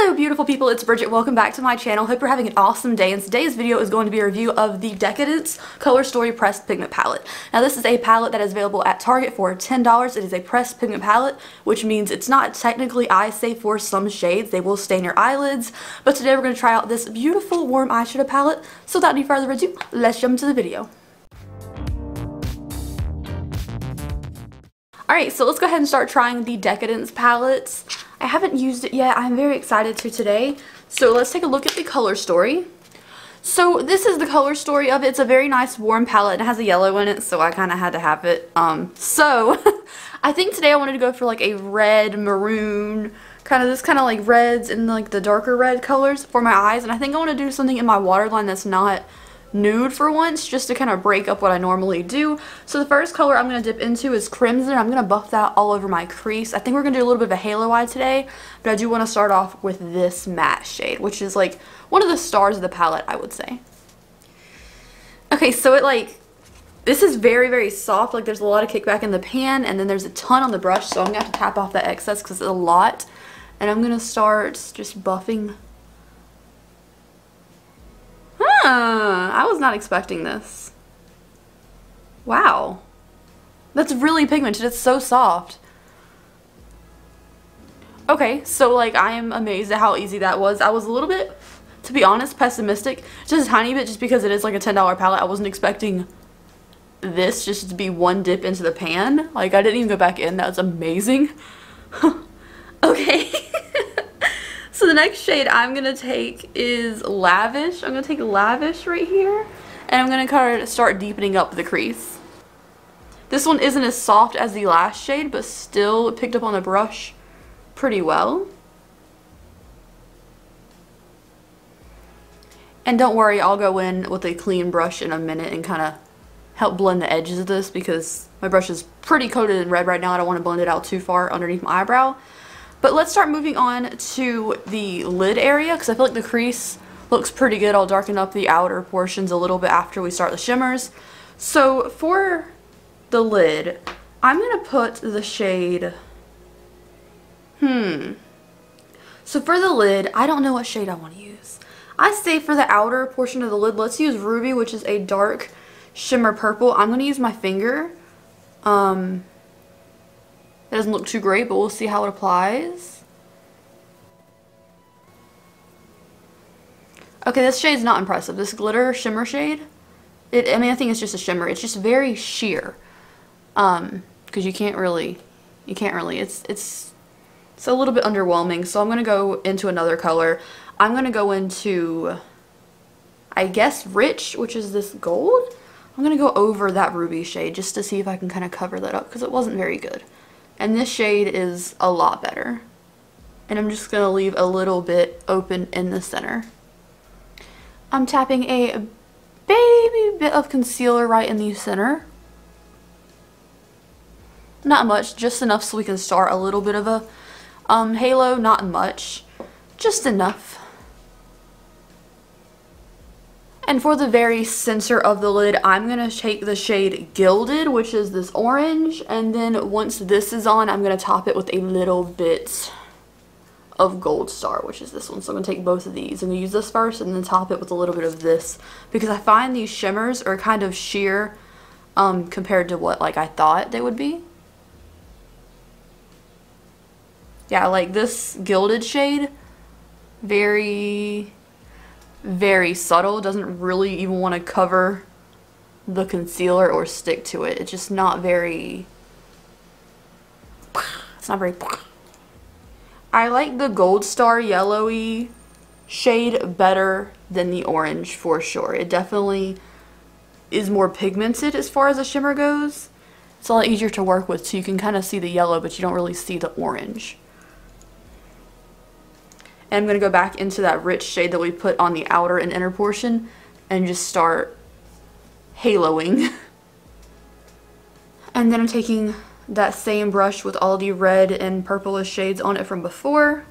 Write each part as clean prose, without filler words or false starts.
Hello beautiful people, it's Bridget. Welcome back to my channel. Hope you're having an awesome day, and today's video is going to be a review of the Decadence Color Story Pressed Pigment Palette. Now this is a palette that is available at Target for $10. It is a pressed pigment palette, which means it's not technically eye safe for some shades. They will stain your eyelids, but today we're going to try out this beautiful warm eyeshadow palette. So without any further ado, let's jump into the video. Alright, so let's go ahead and start trying the Decadence palettes. I haven't used it yet. I'm very excited to today. So let's take a look at the color story. So this is the color story of it. It's a very nice warm palette. It has a yellow in it, so I kind of had to have it. I think today I wanted to go for like a red, maroon, kind of like reds and like the darker red colors for my eyes. And I think I want to do something in my waterline that's not nude for once, just to kind of break up what I normally do. So the first color I'm going to dip into is Crimson. I'm going to buff that all over my crease. I think we're going to do a little bit of a halo eye today, but I do want to start off with this matte shade, which is like one of the stars of the palette, I would say. Okay, so this is very, very soft. Like there's a lot of kickback in the pan, and then there's a ton on the brush, so I'm going to have to tap off that excess because it's a lot. And I'm going to start just buffing. I was not expecting this. Wow. That's really pigmented. It's so soft. Okay, so like I am amazed at how easy that was. I was a little bit, to be honest, pessimistic. Just a tiny bit, just because it is like a $10 palette. I wasn't expecting this just to be one dip into the pan. Like I didn't even go back in. That was amazing. Okay. So the next shade I'm going to take is Lavish. I'm going to take Lavish right here, and I'm going to kind of start deepening up the crease. This one isn't as soft as the last shade, but still picked up on the brush pretty well. And don't worry, I'll go in with a clean brush in a minute and kind of help blend the edges of this, because my brush is pretty coated in red right now. I don't want to blend it out too far underneath my eyebrow. But let's start moving on to the lid area, because I feel like the crease looks pretty good. I'll darken up the outer portions a little bit after we start the shimmers. So for the lid, I'm going to put the shade, So for the lid, I don't know what shade I want to use. I say for the outer portion of the lid, let's use Ruby, which is a dark shimmer purple. I'm going to use my finger. It doesn't look too great, but we'll see how it applies. Okay, this shade's not impressive. This glitter shimmer shade, I think it's just a shimmer. It's just very sheer. Because it's a little bit underwhelming. So I'm going to go into another color. I'm going to go into, I guess, Rich, which is this gold. I'm going to go over that ruby shade just to see if I can kind of cover that up, because it wasn't very good. And this shade is a lot better. And I'm just going to leave a little bit open in the center. I'm tapping a baby bit of concealer right in the center. Not much, just enough so we can start a little bit of a halo. Not much, just enough. And for the very center of the lid, I'm going to take the shade Gilded, which is this orange. And then once this is on, I'm going to top it with a little bit of Gold Star, which is this one. So I'm going to take both of these. I'm going to use this first and then top it with a little bit of this, because I find these shimmers are kind of sheer compared to what I thought they would be. Yeah, like this Gilded shade, very subtle, doesn't really even want to cover the concealer or stick to it. It's just not very, I like the Gold Star yellowy shade better than the orange for sure. It definitely is more pigmented as far as the shimmer goes. It's a lot easier to work with, so you can kind of see the yellow, but you don't really see the orange. And I'm going to go back into that rich shade that we put on the outer and inner portion and just start haloing. And then I'm taking that same brush with all the red and purplish shades on it from before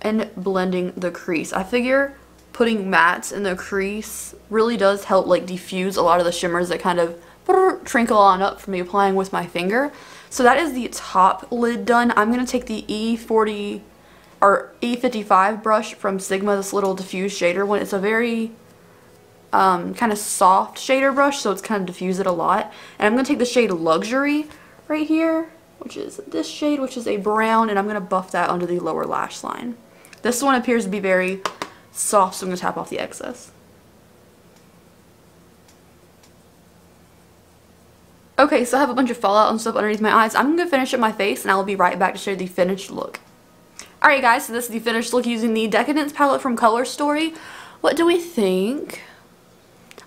and blending the crease. I figure putting mattes in the crease really does help diffuse a lot of the shimmers that kind of trinkle on up from me applying with my finger. So that is the top lid done. I'm going to take the our E55 brush from Sigma, this little diffuse shader one. It's a very kind of soft shader brush, so it's kind of diffused it a lot. And I'm going to take the shade Luxury right here, which is this shade, which is a brown, and I'm going to buff that under the lower lash line. This one appears to be very soft, so I'm going to tap off the excess. Okay, so I have a bunch of fallout and stuff underneath my eyes. I'm going to finish up my face, and I will be right back to show you the finished look. Alright guys, so this is the finished look using the Decadence palette from Color Story. What do we think?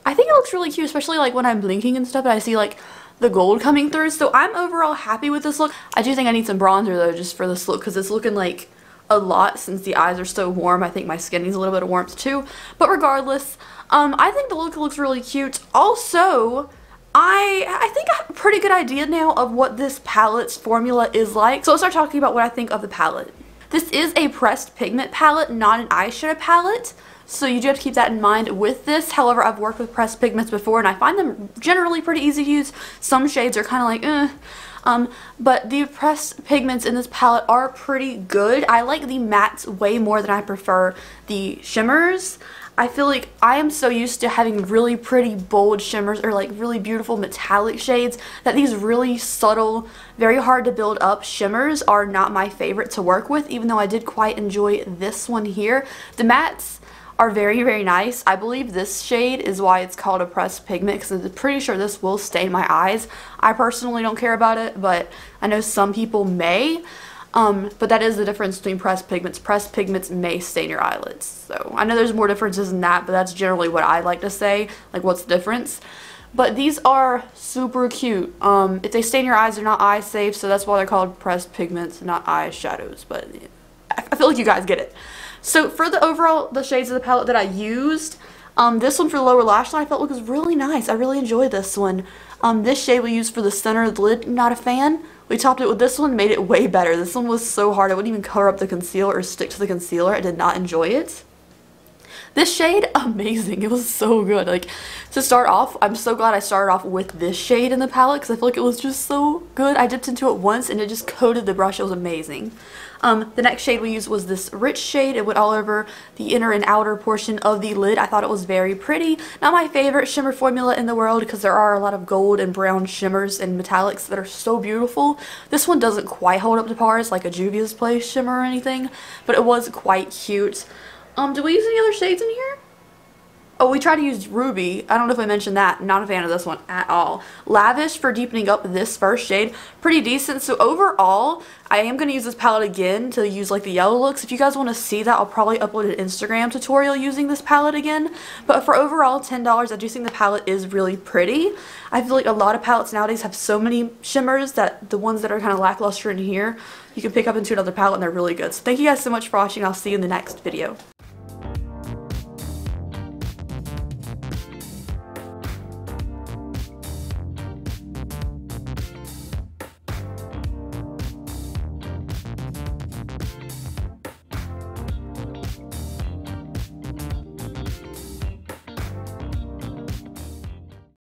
I think it looks really cute, especially like when I'm blinking and stuff and I see like the gold coming through. So I'm overall happy with this look. I do think I need some bronzer though just for this look because it's looking like a lot since the eyes are so warm. I think my skin needs a little bit of warmth too. But regardless, I think the look looks really cute. Also, I think I have a pretty good idea now of what this palette's formula is like. So let's start talking about what I think of the palette. This is a pressed pigment palette, not an eyeshadow palette. So you do have to keep that in mind with this. However, I've worked with pressed pigments before and I find them generally pretty easy to use. Some shades are kind of like, but the pressed pigments in this palette are pretty good. I like the mattes way more than I prefer the shimmers. I feel like I am so used to having really pretty bold shimmers or like really beautiful metallic shades that these really subtle, very hard to build up shimmers are not my favorite to work with, even though I did quite enjoy this one here. The mattes are very, very nice. I believe this shade is why it's called a pressed pigment because I'm pretty sure this will stain my eyes. I personally don't care about it, but I know some people may. But that is the difference between pressed pigments. Pressed pigments may stain your eyelids. So I know there's more differences in that, but that's generally what I like to say, like what's the difference. But these are super cute. If they stain your eyes, they're not eye safe, so that's why they're called pressed pigments, not eye shadows. But I feel like you guys get it. So for the shades of the palette that I used, this one for the lower lash line I felt was really nice. I really enjoyed this one. This shade we used for the center of the lid, not a fan. We topped it with this one, made it way better. This one was so hard, I wouldn't even cover up the concealer or stick to the concealer. I did not enjoy it. This shade, amazing. It was so good. Like, to start off, I'm so glad I started off with this shade in the palette because I feel like it was just so good. I dipped into it once and it just coated the brush. It was amazing. The next shade we used was this rich shade. It went all over the inner and outer portion of the lid. I thought it was very pretty. Not my favorite shimmer formula in the world because there are a lot of gold and brown shimmers and metallics that are so beautiful. This one doesn't quite hold up to par as like a Juvia's Place shimmer or anything, but it was quite cute. Do we use any other shades in here? Oh, we tried to use Ruby. I don't know if I mentioned that. Not a fan of this one at all. Lavish for deepening up this first shade. Pretty decent. So overall, I am going to use this palette again to use like the yellow looks. If you guys want to see that, I'll probably upload an Instagram tutorial using this palette again. But for overall $10, I do think the palette is really pretty. I feel like a lot of palettes nowadays have so many shimmers that the ones that are kind of lackluster in here, you can pick up into another palette and they're really good. So thank you guys so much for watching. I'll see you in the next video.